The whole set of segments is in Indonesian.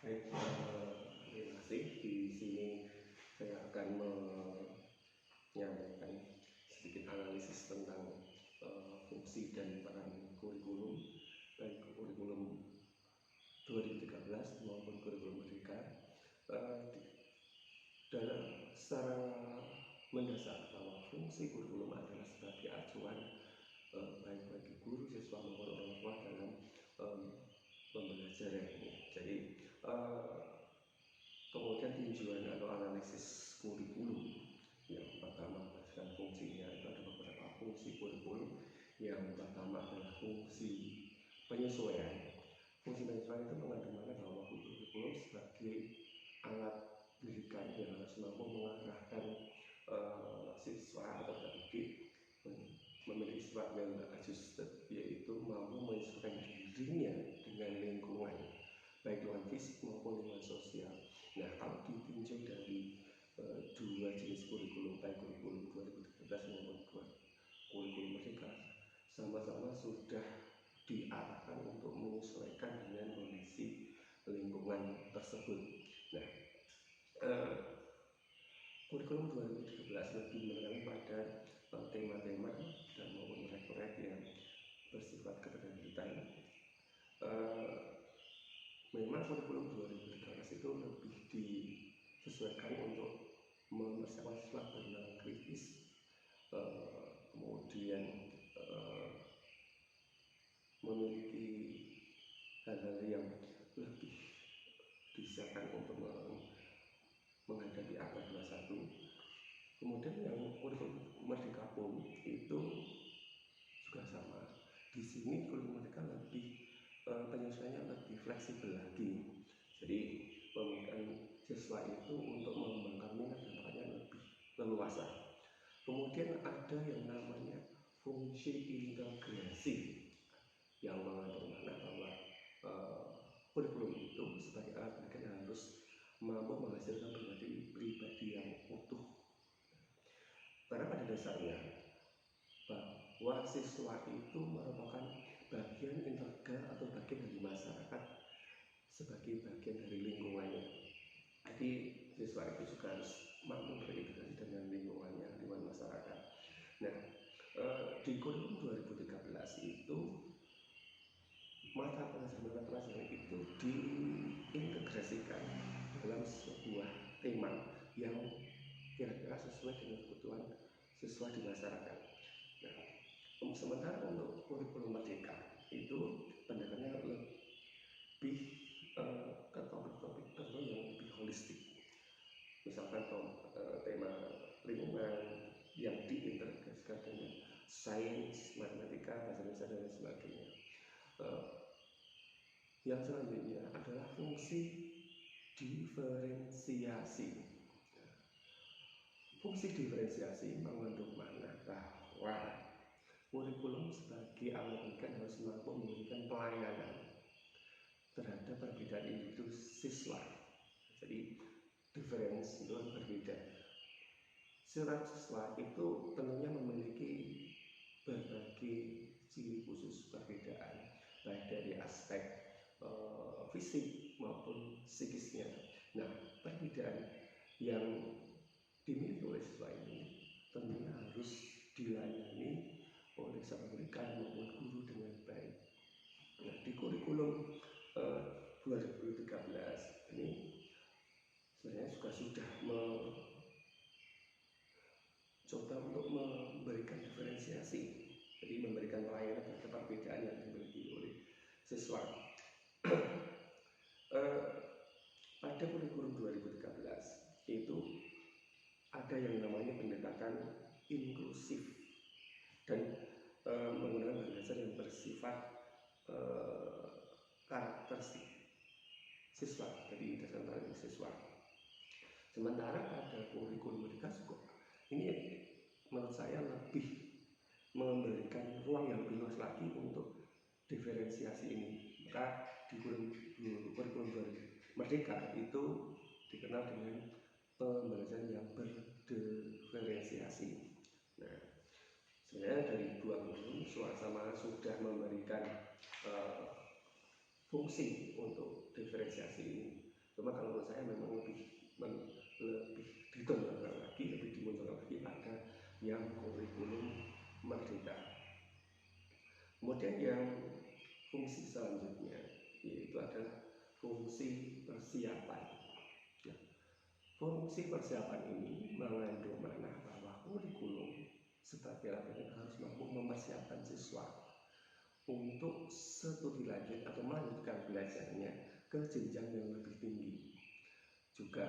Baik, terima kasih. Di sini saya akan menyampaikan sedikit analisis tentang fungsi dan peran kurikulum, baik kurikulum 2013 maupun kurikulum Merdeka. Dalam secara mendasar bahwa fungsi kurikulum adalah sebagai acuan baik bagi guru, siswa maupun orang tua dalam pembelajaran ini. Jadi kemudian tinjauan atau analisis kurikulum yang pertama berdasarkan fungsinya itu ada beberapa fungsi kurikulum. Yang pertama adalah fungsi penyesuaian. Fungsi penyesuaian itu mengandung makna bahwa kurikulum sebagai alat pendidikan yang harus mampu mengarahkan siswa atau pendidik memiliki sifat well adjusted, yaitu mampu menyesuaikan dirinya dengan lingkungan, baik lingkungan fisik maupun lingkungan sosial. Nah, kalau ditinjau dari dua jenis kurikulum, baik kurikulum 2013 maupun kurikulum Merdeka, sama-sama sudah diarahkan untuk menyesuaikan dengan kondisi lingkungan tersebut. Nah, kurikulum 2013 lebih menekankan pada tema-tema dan maupun proyek-proyek yang bersifat keterkaitan. Memang kurikulum 2013 itu lebih disesuaikan untuk mempersiapkan siswa bernalar kritis, kemudian memiliki hal-hal yang lebih disiapkan untuk menghadapi abad 21. Kemudian yang kurikulum Merdeka pun itu juga sama. Di sini kurikulum Merdeka lebih penyesuaiannya lebih fleksibel lagi. Jadi pemilihan siswa itu untuk mengembangkan minat dan bakatnya lebih leluasa. Kemudian ada yang namanya fungsi integrasi yang mengandung makna bahwa kurikulum itu sebagai alat pendidikan harus mampu menghasilkan pribadi yang utuh. Karena pada dasarnya bahwa siswa itu merupakan bagian integral atau bagian dari masyarakat sebagai bagian dari lingkungannya. Jadi siswa itu juga harus mampu berintegrasi dengan lingkungannya, lingkungan masyarakat. Nah, di kurikulum 2013 itu mata pelajaran itu diintegrasikan dalam sebuah tema yang kira-kira sesuai dengan kebutuhan siswa di masyarakat. Nah, sementara untuk kurikulum Merdeka itu pendekatannya lebih ke topik-topik tertentu yang lebih holistik. Misalkan tema lingkungan yang diintegrasikan dengan sains, matematika, bahasa Indonesia dan lain sebagainya. Yang selanjutnya adalah fungsi diferensiasi. Fungsi diferensiasi mengandung makna bahwa kurikulum sebagai alat pendidikan harus mampu memberikan pelayanan terhadap perbedaan individu siswa. Jadi diferensi itu berbeda. Setiap siswa itu tentunya memiliki berbagai ciri khusus perbedaan, baik dari aspek fisik maupun psikisnya. Nah, perbedaan yang dimiliki oleh siswa ini tentunya harus dilayani oleh sang pendidikan maupun guru dengan baik. Nah, di kurikulum 2013 ini sebenarnya juga sudah mencoba untuk memberikan diferensiasi, jadi memberikan pelayanan terhadap perbedaan yang dimiliki oleh siswa. Pada kurikulum 2013 itu ada yang namanya pendekatan inklusif dan menggunakan bahan dasar yang bersifat karakteristik siswa, jadi dasar karakteristik siswa. Sementara pada kurikulum Merdeka ini menurut saya lebih memberikan ruang yang lebih luas lagi untuk diferensiasi ini. Maka di kurikulum Merdeka itu dikenal dengan pembelajaran yang berdiferensiasi. Nah, sebenarnya dari dua kurikulum sama sudah memberikan fungsi untuk diferensiasi ini. Cuma kalau menurut saya memang lebih ditonjolkan lagi, lebih dimunculkan lagi pada yang kurikulum merdeka. Kemudian yang fungsi selanjutnya yaitu adalah fungsi persiapan. Nah, fungsi persiapan ini mengandung makna bahwa kurikulum sebagai ladang harus mampu mempersiapkan siswa untuk studi lanjut atau melanjutkan belajarnya ke jenjang yang lebih tinggi. Juga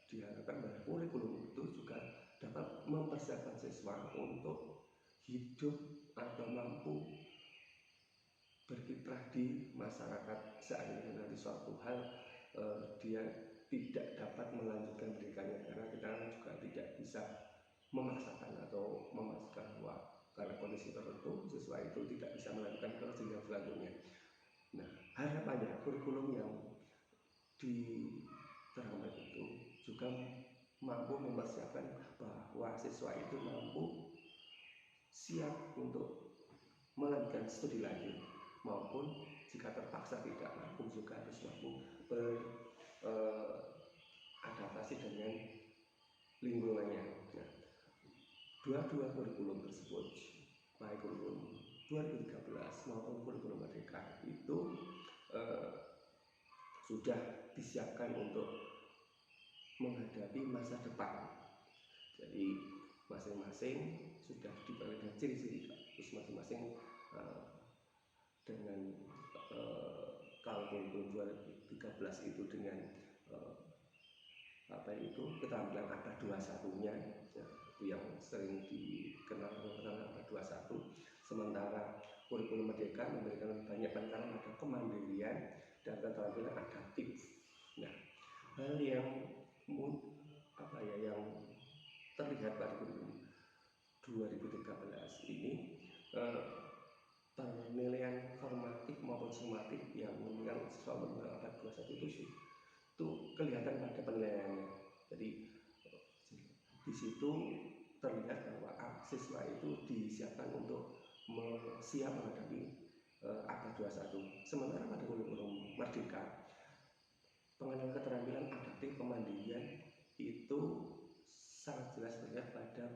diharapkan bahwa kurikulum itu juga dapat mempersiapkan siswa untuk hidup atau mampu berkiprah di masyarakat seandainya nanti suatu hal dia tidak dapat melanjutkan pendidikannya, karena kita juga tidak bisa memaksakan atau memastikan bahwa karena kondisi tertentu siswa itu tidak bisa melanjutkan ke jenjang selanjutnya. Nah, harapannya kurikulum yang diterapkan itu juga mampu mempersiapkan bahwa siswa itu mampu siap untuk melanjutkan studi lanjut, maupun jika terpaksa tidak mampu juga harus mampu beradaptasi dengan lingkungannya. Nah, dua kurikulum tersebut, baik kurikulum 2013 maupun kurikulum merdeka itu sudah disiapkan untuk menghadapi masa depan. Jadi masing-masing sudah diberi dengan ciri-ciri, terus masing-masing dengan kalau kurikulum 2013 itu dengan keterampilan abad 21-nya, ya, itu yang sering dikenal dengan abad 21. Sementara kurikulum merdeka memberikan banyak penekanan pada kemandirian dan keterampilan adaptif. Nah, hal yang yang terlihat pada kurikulum 2013 ini penilaian formatif maupun sumatif yang menunjukkan siswa abad 21 itu kelihatan pada penilaiannya. Jadi di situ terlihat bahwa siswa itu disiapkan untuk siap menghadapi abad 21. Sementara pada kurikulum merdeka, pengenalan keterampilan adaptif kemandirian itu sangat jelas terlihat pada